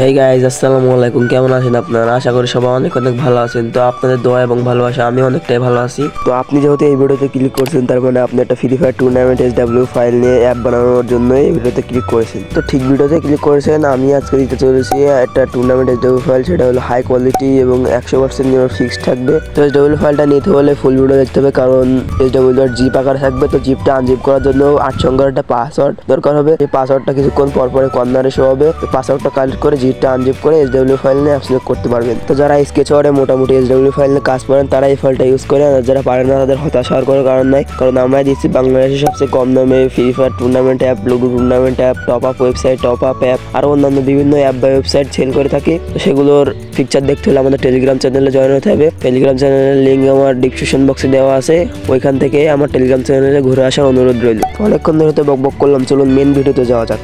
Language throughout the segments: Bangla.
হেই গাইজ, আসসালামু আলাইকুম। কেমন আছেন আপনারা? আশা করি সবাই অনেক অনেক ভালো আছেন। তো আপনাদের দোয়া এবং ভালোবাসা আমি অনেকটাই ভালো আছি। তো আপনি যেহেতু এই ভিডিওতে ক্লিক করছেন, তার মানে আপনি একটা free fire tournament SW file নিয়ে অ্যাপ বানানোর জন্য এই ভিডিওতে ক্লিক করেছেন। তো ঠিক ভিডিওতে ক্লিক করেছেন। আমি আজকে দিতে চলেছি একটা টুর্নামেন্ট SW ফাইল, সেটা হলো হাই কোয়ালিটি এবং 100% ফিক্সড থাকবে। তো SW ফাইলটা নিতে হলে ফুল ভিডিও দেখতে হবে, কারণ SW জিপ আকার থাকবে। তো জিপটা আনজিপ করার জন্য 8 সংখ্যার একটা পাসওয়ার্ড দরকার হবে। এই পাসওয়ার্ডটা কিছুক্ষণ পর পরে কর্নারে শো হবে। পাসওয়ার্ডটা কালেক্ট করে জিপটা আনজিপ করে SW ফাইল নিয়ে অ্যাপ সিলেক্ট করতে পারবেন। তো যারা স্কেচওয়ার্ডে মোটামুটি SW ফাইল নিয়ে কাজ করেন তারা এই ফাইলটা ইউজ করে, আর যারা পারেন না তাদের হতাশ হওয়ার কোনো কারণ নাই, কারণ আমরা দিচ্ছি বাংলাদেশের সবচেয়ে কম দামে free fire tournament app, ludo tournament app, top up website, top up app আর অন্যান্য বিভিন্ন অ্যাপ বা ওয়েবসাইট সেল করে থাকি। তো সেগুলোর পিকচার দেখতে হলে আমাদের টেলিগ্রাম চ্যানেলে জয়েন হতে হবে। টেলিগ্রাম চ্যানেলের লিঙ্ক আমার ডিসক্রিপশন বক্সে দেওয়া আছে, ওইখান থেকে আমার টেলিগ্রাম চ্যানেলে ঘুরে আসার অনুরোধ রইল। অনেকক্ষণ ধরে তো বক বক করলাম, চলুন মেন ভিডিওতে যাওয়া যাক।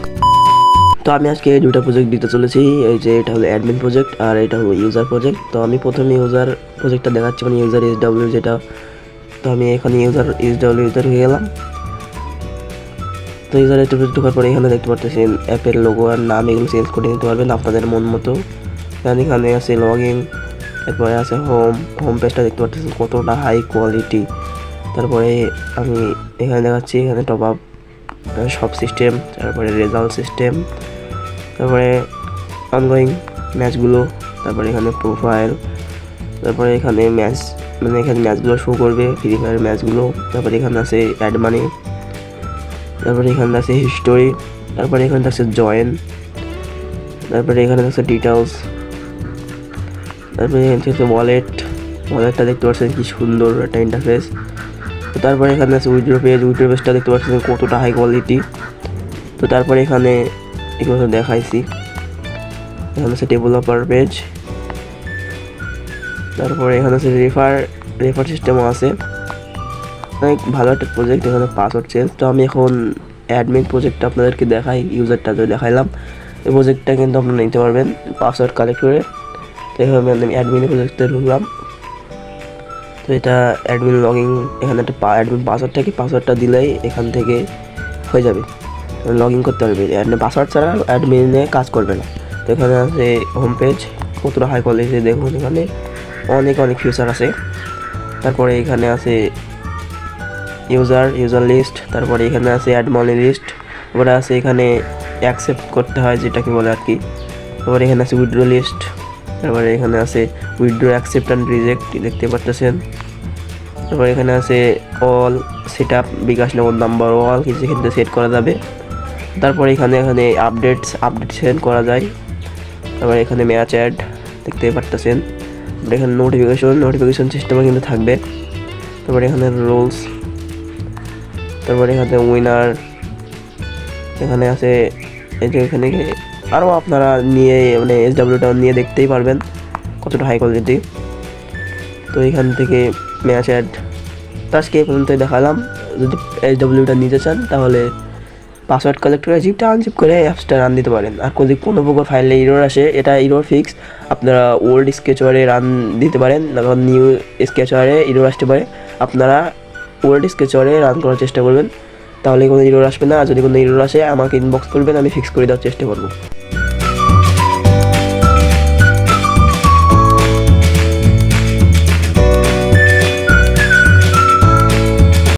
তো আমি আজকে এই দুটো প্রজেক্ট দিতে চলেছি। এই যে এটা হলো অ্যাডমিন প্রজেক্ট আর এটা হলো ইউজার প্রজেক্ট। তো আমি প্রথমে ইউজার প্রজেক্টটা দেখাচ্ছি, মানে ইউজার SW যেটা। তো আমি এখানে ইউজার হয়ে গেলাম। তো ইউজার SW ঢোকার পরে এখানে দেখতে পাচ্ছেন অ্যাপের লোগো আর নাম, এগুলো চেঞ্জ করে নিতে পারবেন আপনাদের মন মতো। এখানে আছে লগইন, তারপরে আছে হোম পেজটা দেখতে পাচ্ছেন কতটা হাই কোয়ালিটি। তারপরে আমি এখানে দেখাচ্ছি, এখানে টপ আপ সব সিস্টেম, তারপরে রেজাল্ট সিস্টেম, তারপরে অনগোয়িং ম্যাচগুলো, তারপরে এখানে প্রোফাইল, তারপরে এখানে ম্যাচ, মানে এখানে ম্যাচগুলো শো করবে ফ্রি ফায়ার ম্যাচগুলো। তারপরে এখানে আছে অ্যাড মানি, তারপরে এখানে আছে হিস্টোরি, তারপরে এখানে আছে জয়েন, তারপরে এখানে আছে ডিটেলস, তারপরে এখানে আছে ওয়ালেটটা দেখতে পাচ্ছেন কি সুন্দর একটা ইন্টারফেস। তো তারপরে এখানে আছে উইথড্র পেজটা দেখতে পাচ্ছেন কতটা হাই কোয়ালিটি। তো তারপরে এখানে এগুলো দেখাইছি, এখানে আছে ডেভেলপার পেজ, তারপরে এখানে আছে রেফার সিস্টেমও আছে। অনেক ভালো একটা প্রজেক্ট। এখানে পাসওয়ার্ড চেঞ্জ। তো আমি এখন অ্যাডমিন প্রজেক্টটা আপনাদেরকে দেখাই, ইউজারটা তো দেখাইলাম। এই প্রজেক্টটা কিন্তু আপনারা নিতে পারবেন পাসওয়ার্ড কালেক্ট করে। তো এভাবে আমি অ্যাডমিনের প্রজেক্টে ঢুকলাম। তো এটা অ্যাডমিন লগইন, এখানে একটা অ্যাডমিন পাসওয়ার্ড থাকে, পাসওয়ার্ডটা দিলেই এখান থেকে হয়ে যাবে, লগ ইন করতে পারবে। পাসওয়ার্ড ছাড়া অ্যাডমিনে কাজ করবে না। তো এখানে আছে হোম পেজ, কতটা হাই কোয়ালিটি দেখুন, এখানে অনেক ফিচার আছে। তারপরে এখানে আছে ইউজার লিস্ট, তারপরে এখানে আছে অ্যাড মানি লিস্ট, তারপরে আছে এখানে অ্যাকসেপ্ট করতে হয় যেটাকে বলে আর কি। তারপরে এখানে আছে উইথড্র লিস্ট, তারপরে এখানে আছে উইথড্র অ্যাকসেপ্ট অ্যান্ড রিজেক্ট দেখতে পাচ্ছেন। তারপরে এখানে আছে অল সেট আপ, বিকাশ নগদ নাম্বার অল কিছু এখানে সেট করা যাবে। তারপরে এখানে আপডেট সেন্ড করা যায়। তারপরে এখানে ম্যাচ অ্যাড দেখতে পাচ্ছেন। এখানে নোটিফিকেশন সিস্টেমও কিন্তু থাকবে। তারপরে এখানে রুলস, তারপরে এখানে উইনার, এখানে আছে এই যে এখানে আরও আপনারা নিয়ে মানে SWটা নিয়ে দেখতেই পারবেন কতটা হাই কোয়ালিটি। তো এখান থেকে ম্যাচ অ্যাড আজকে এই পর্যন্তই দেখালাম। যদি SWটা নিতে চান তাহলে পাসওয়ার্ড কালেক্ট করে জিপটা আনজিপ করে অ্যাপসটা রান দিতে পারেন। আর যদি কোনো প্রকার ফাইলে ইরোর আসে, এটা ইরোর ফিক্স, আপনারা ওল্ড স্কেচওয়ারে রান দিতে পারেন, তখন নিউ স্কেচওয়ারে ইরোর আসতে পারে। আপনারা ওল্ড স্কেচওয়ারে রান করার চেষ্টা করবেন, তাহলে কোনো ইরোর আসবে না। আর যদি কোনো ইরোর আসে আমাকে ইনবক্স করবেন, আমি ফিক্স করে দেওয়ার চেষ্টা করবো।